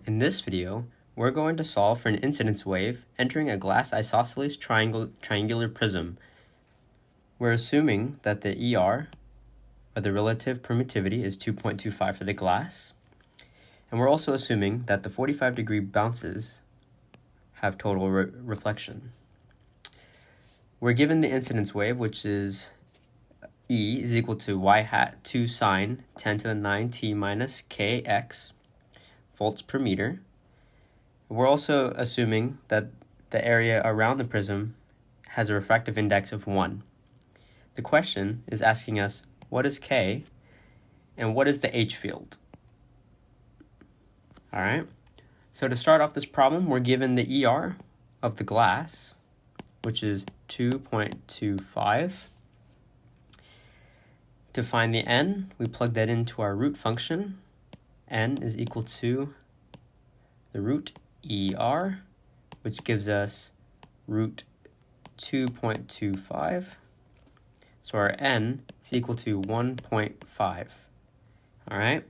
In this video, we're going to solve for an incidence wave entering a glass isosceles triangular prism. We're assuming that the ER, or the relative permittivity, is 2.25 for the glass. And we're also assuming that the 45-degree bounces have total reflection. We're given the incidence wave, which is E is equal to y hat 2 sine 10 to the 9t minus kx volts per meter. We're also assuming that the area around the prism has a refractive index of 1. The question is asking us, what is K and what is the H field? All right, so to start off this problem, we're given the ER of the glass, which is 2.25. To find the N, we plug that into our root function. N is equal to the root ER, which gives us root 2.25. So our N is equal to 1.5. All right,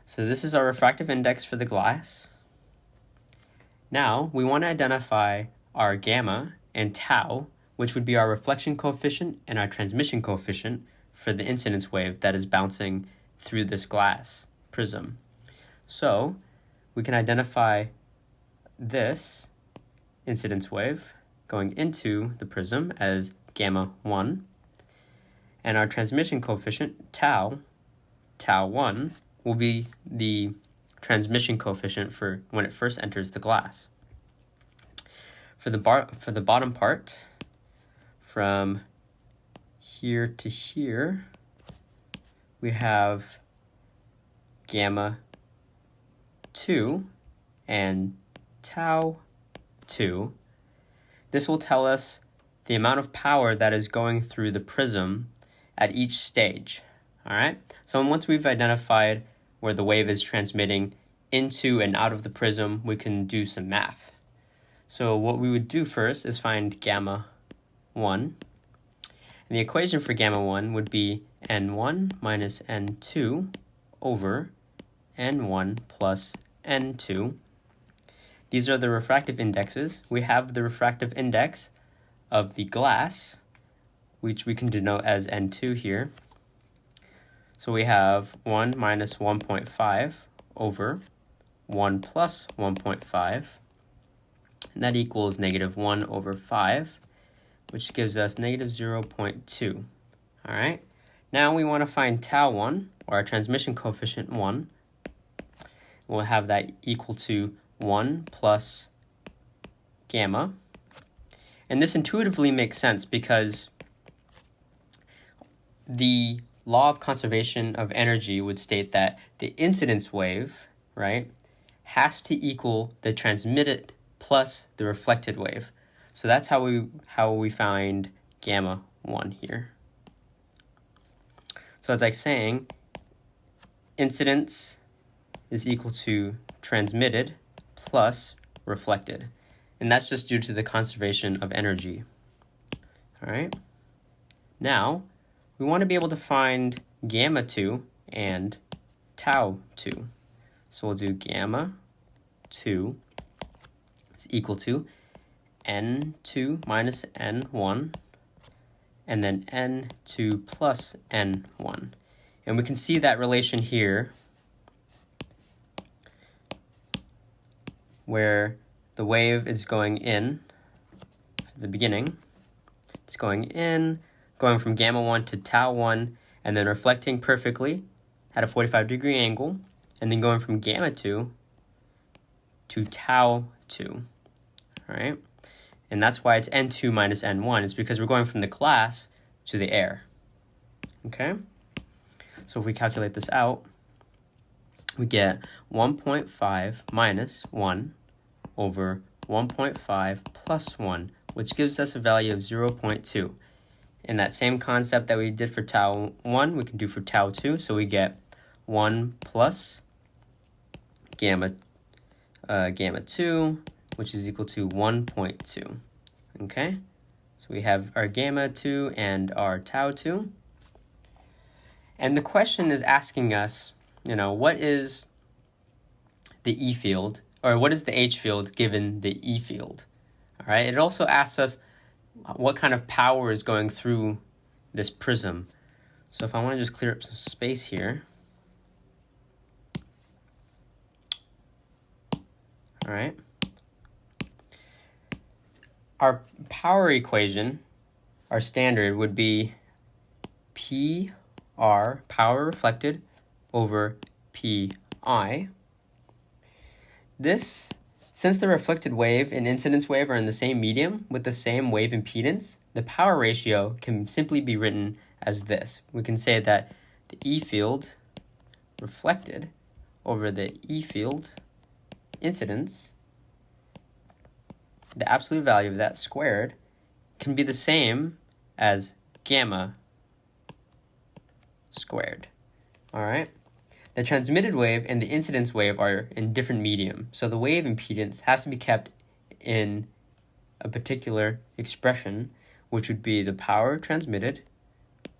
so this is our refractive index for the glass. Now we want to identify our gamma and tau, which would be our reflection coefficient and our transmission coefficient for the incidence wave that is bouncing through this glass prism. So we can identify this incidence wave going into the prism as gamma 1, and our transmission coefficient tau 1 will be the transmission coefficient for when it first enters the glass. For the bottom part, from here to here, we have gamma 2 and tau 2. This will tell us the amount of power that is going through the prism at each stage. All right, so once we've identified where the wave is transmitting into and out of the prism, we can do some math. So what we would do first is find gamma 1. And the equation for gamma 1 would be N1 minus N2 over N1 plus N2. These are the refractive indexes. We have the refractive index of the glass, which we can denote as N2 here. So we have 1 minus 1.5 over 1 plus 1.5. And that equals negative 1 over 5, which gives us negative 0.2. All right, now we want to find tau 1, or our transmission coefficient 1. We'll have that equal to 1 plus gamma. And this intuitively makes sense because the law of conservation of energy would state that the incidence wave, right, has to equal the transmitted plus the reflected wave. So that's how we find gamma 1 here. So it's like saying incidence is equal to transmitted plus reflected. And that's just due to the conservation of energy. All right. Now, we want to be able to find gamma 2 and tau 2. So we'll do gamma 2 is equal to N2 minus N1, and then N2 plus N1. And we can see that relation here where the wave is going in at the beginning. It's going in, going from gamma 1 to tau 1, and then reflecting perfectly at a 45-degree angle, and then going from gamma 2 to tau 2. All right? And that's why it's N2 minus N1. It's because we're going from the glass to the air. Okay? So if we calculate this out, we get 1.5 minus 1 over 1.5 plus 1, which gives us a value of 0.2. And that same concept that we did for tau 1, we can do for tau 2. So we get 1 plus gamma 2, which is equal to 1.2. Okay, so we have our gamma 2 and our tau 2. And the question is asking us, what is the E field or what is the H field given the E field? All right. It also asks us what kind of power is going through this prism. So if I want to just clear up some space here. All right. Our power equation, our standard, would be PR, power reflected, over PI. This, since the reflected wave and incidence wave are in the same medium with the same wave impedance, the power ratio can simply be written as this. We can say that the E field reflected over the E field incidence, the absolute value of that squared, can be the same as gamma squared. All right? The transmitted wave and the incidence wave are in different medium, so the wave impedance has to be kept in a particular expression, which would be the power transmitted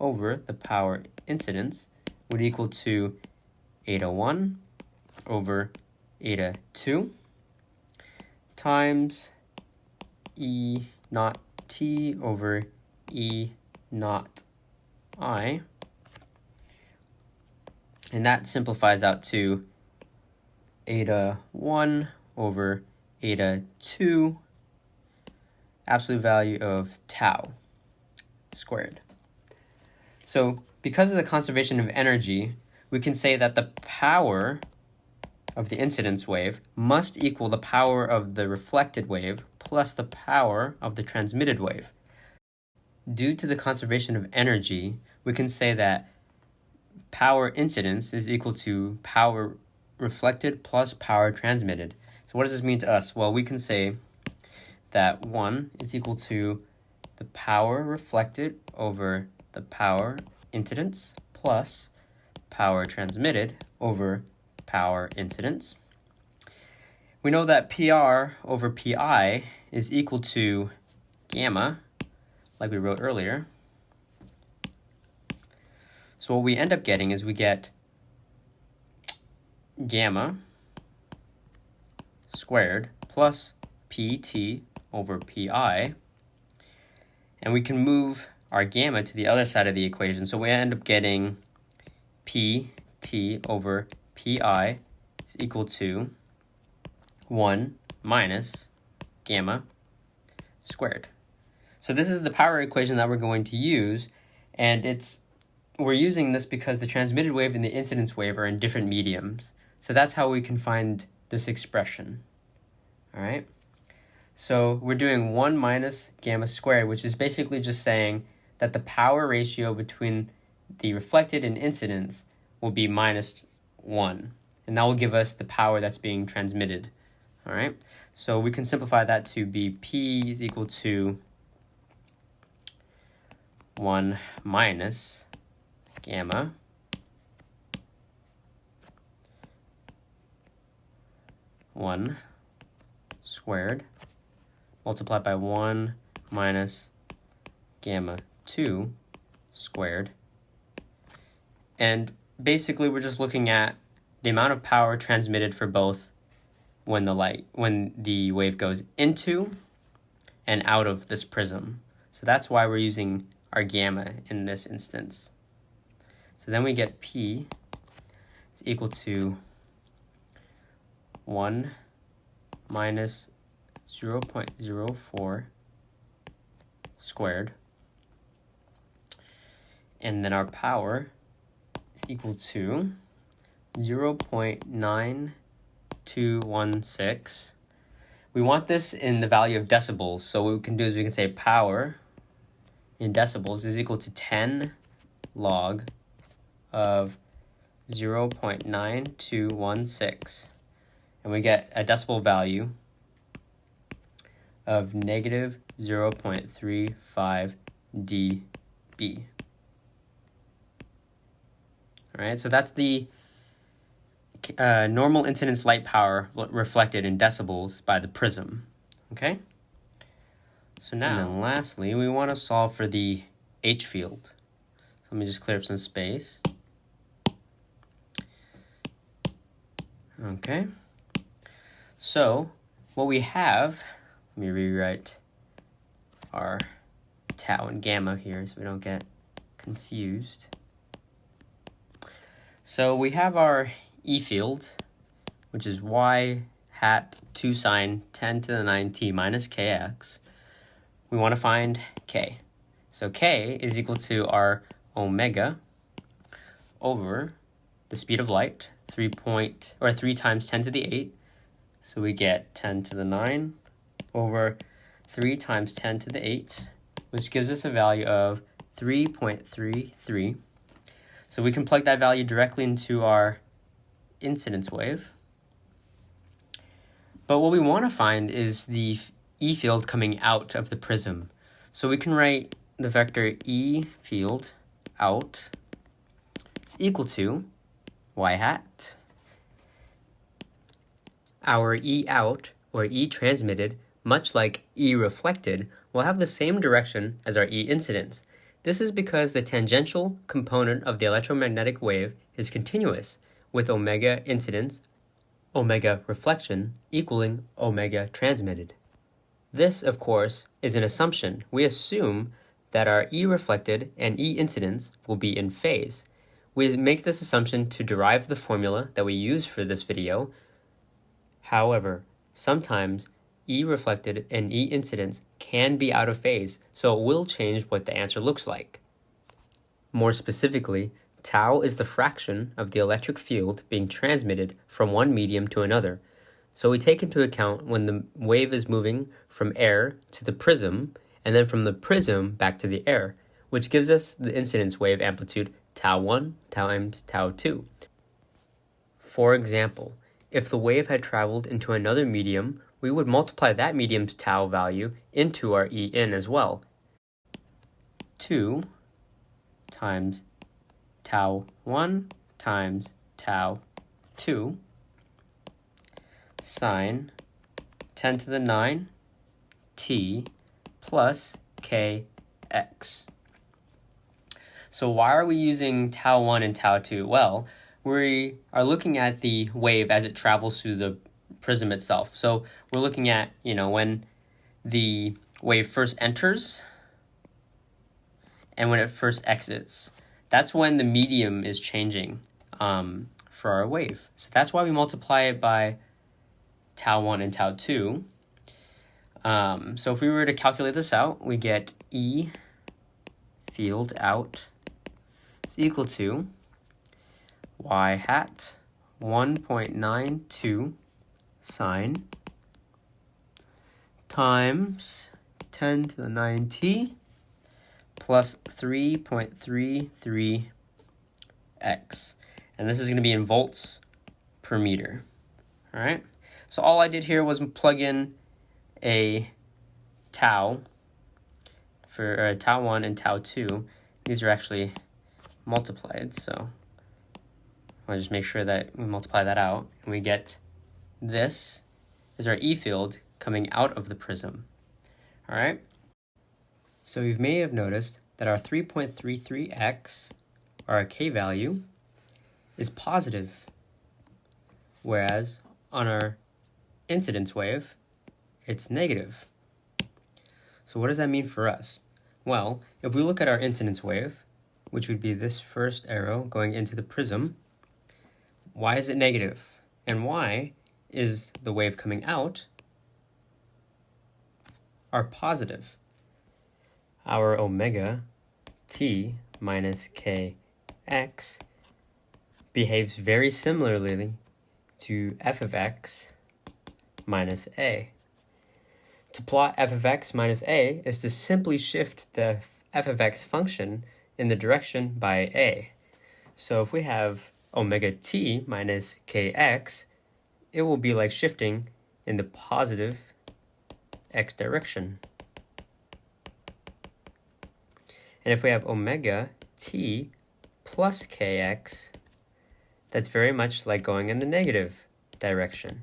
over the power incidence would equal to eta 1 over eta 2 times E naught T over E naught I. And that simplifies out to eta 1 over eta 2, absolute value of tau squared. So because of the conservation of energy, we can say that the power of the incidence wave must equal the power of the reflected wave plus the power of the transmitted wave. Due to the conservation of energy, we can say that power incidence is equal to power reflected plus power transmitted. So what does this mean to us? Well, we can say that 1 is equal to the power reflected over the power incidence plus power transmitted over power incidence. We know that PR over PI is equal to gamma, like we wrote earlier. So what we end up getting is we get gamma squared plus PT over PI. And we can move our gamma to the other side of the equation. So we end up getting PT over PI is equal to 1 minus gamma squared. So this is the power equation that we're going to use, and we're using this because the transmitted wave and the incidence wave are in different mediums. So that's how we can find this expression. All right? So we're doing 1 minus gamma squared, which is basically just saying that the power ratio between the reflected and incidence will be minus 1. And that will give us the power that's being transmitted. All right? So we can simplify that to be P is equal to 1 minus gamma squared multiplied by 1 minus gamma 2 squared. And basically we're just looking at the amount of power transmitted for both when the wave goes into and out of this prism. So that's why we're using our gamma in this instance. So then we get P is equal to 1 minus 0.04 squared. And then our power is equal to 0.9216. We want this in the value of decibels. So what we can do is we can say power in decibels is equal to 10 log of 0.9216. And we get a decibel value of negative 0.35 dB. All right, so that's the normal incidence light power reflected in decibels by the prism. Okay? So now, and then lastly, we want to solve for the H field. So let me just clear up some space. Okay. So what we have, let me rewrite our tau and gamma here so we don't get confused. So we have our E field, which is y hat 2 sine 10 to the 9t minus kx. We want to find k. So k is equal to our omega over the speed of light, 3 times 10 to the 8. So we get 10 to the 9 over 3 times 10 to the 8, which gives us a value of 3.33. So we can plug that value directly into our incidence wave. But what we want to find is the E field coming out of the prism. So we can write the vector E field out is equal to y hat. Our E out, or E transmitted, much like E reflected, will have the same direction as our E incidence. This is because the tangential component of the electromagnetic wave is continuous, with omega incidence, omega reflection, equaling omega transmitted. This, of course, is an assumption. We assume that our E reflected and E incidence will be in phase. We make this assumption to derive the formula that we use for this video. However, sometimes E reflected and E incidence can be out of phase, so it will change what the answer looks like. More specifically, tau is the fraction of the electric field being transmitted from one medium to another. So we take into account when the wave is moving from air to the prism, and then from the prism back to the air, which gives us the incidence wave amplitude tau1 times tau2. For example, if the wave had traveled into another medium, we would multiply that medium's tau value into our En as well. 2 times tau1 times tau2 sine 10 to the 9 t plus kx. So why are we using tau1 and tau2? Well, we are looking at the wave as it travels through the prism itself. So we're looking at, when the wave first enters and when it first exits. That's when the medium is changing for our wave. So that's why we multiply it by tau1 and tau2. So if we were to calculate this out, we get E field out is equal to y hat 1.92 sine times 10 to the 9t plus 3.33x. And this is going to be in volts per meter. All right. So all I did here was plug in a tau for tau1 and tau2. These are actually multiplied, so I'll just make sure that we multiply that out, and we get this is our E field coming out of the prism. All right. So you may have noticed that our 3.33x, or our K value, is positive, whereas on our incidence wave, it's negative. So what does that mean for us? Well, if we look at our incidence wave, which would be this first arrow going into the prism, why is it negative? And why is the wave coming out are positive? Our omega t minus kx behaves very similarly to f of x minus a. To plot f of x minus a is to simply shift the f of x function in the direction by a. So if we have omega t minus kx, it will be like shifting in the positive x direction. And if we have omega t plus kx, that's very much like going in the negative direction.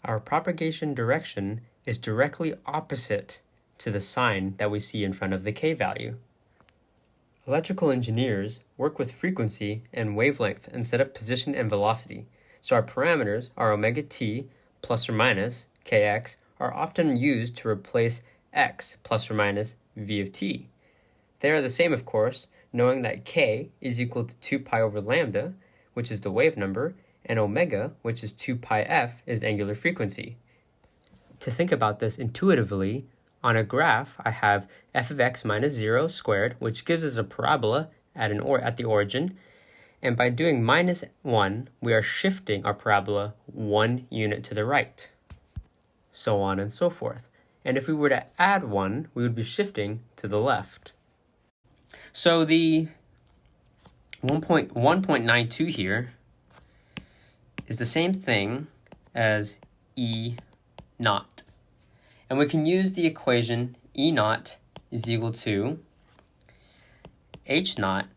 Our propagation direction is directly opposite to the sign that we see in front of the k value. Electrical engineers work with frequency and wavelength instead of position and velocity, So our parameters, our omega t plus or minus kx, are often used to replace x plus or minus v of t. They are the same, of course, knowing that k is equal to 2 pi over lambda, which is the wave number, and omega, which is 2 pi f, is the angular frequency. To think about this intuitively, on a graph, I have f of x minus 0 squared, which gives us a parabola at the origin, and by doing minus 1, we are shifting our parabola 1 unit to the right, so on and so forth. And if we were to add 1, we would be shifting to the left. So the 1.92 here is the same thing as E naught. And we can use the equation E naught is equal to H naught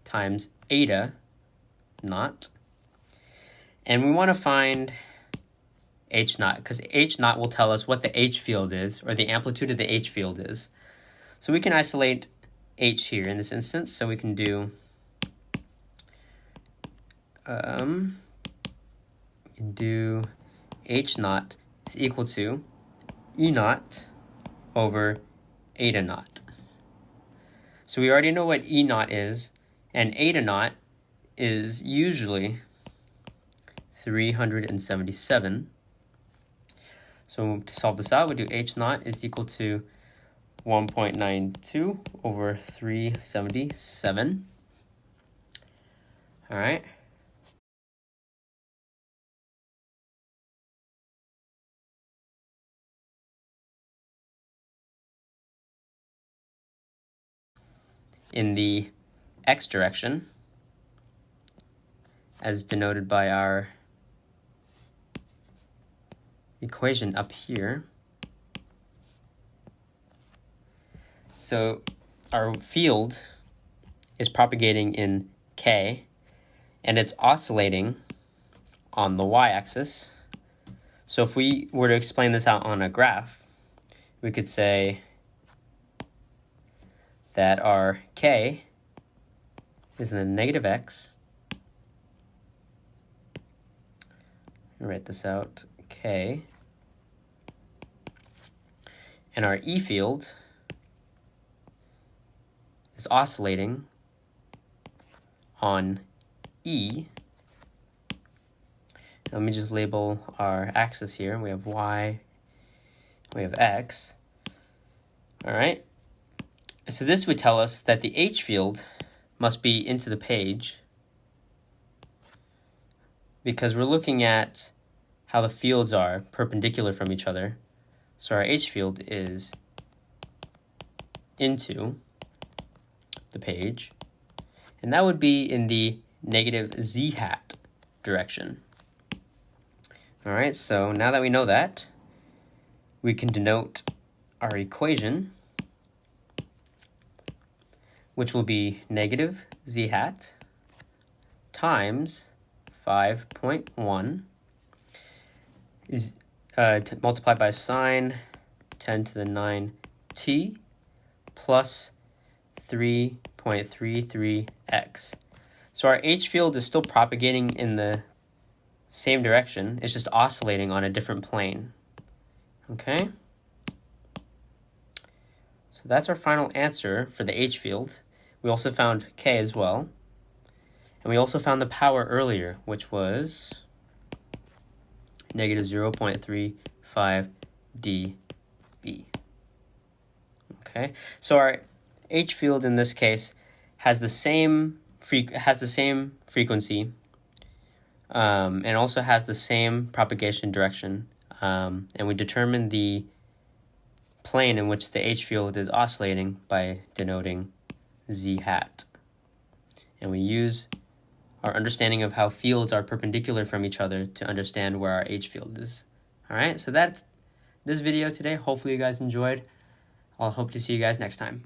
times eta naught. And we want to find H naught, because H naught will tell us what the H field is, or the amplitude of the H field is. So we can isolate H here in this instance, so we can do H naught is equal to E naught over eta naught. So we already know what E naught is, and eta naught is usually 377. So to solve this out, we do H naught is equal to 1.92 over 377. All right. In the x direction, as denoted by our equation up here. So our field is propagating in k, and it's oscillating on the y-axis. So if we were to explain this out on a graph, we could say that our k is in the negative x. Write this out, k. And our E field is oscillating on E. Let me just label our axis here. We have y, we have x. All right. So this would tell us that the H field must be into the page, because we're looking at how the fields are perpendicular from each other. So our H field is into the page, and that would be in the negative z hat direction. All right, so now that we know that, we can denote our equation, which will be negative z hat times 5.1 is multiplied by sine 10 to the 9 t plus 3.33x. So our H field is still propagating in the same direction. It's just oscillating on a different plane. Okay? So that's our final answer for the H field. We also found K as well. And we also found the power earlier, which was negative 0.35 dB. Okay, so our H field in this case has the same frequency, and also has the same propagation direction. And we determine the plane in which the H field is oscillating by denoting z hat. And we use our understanding of how fields are perpendicular from each other to understand where our H field is. All right, so that's this video today. Hopefully you guys enjoyed. I'll hope to see you guys next time.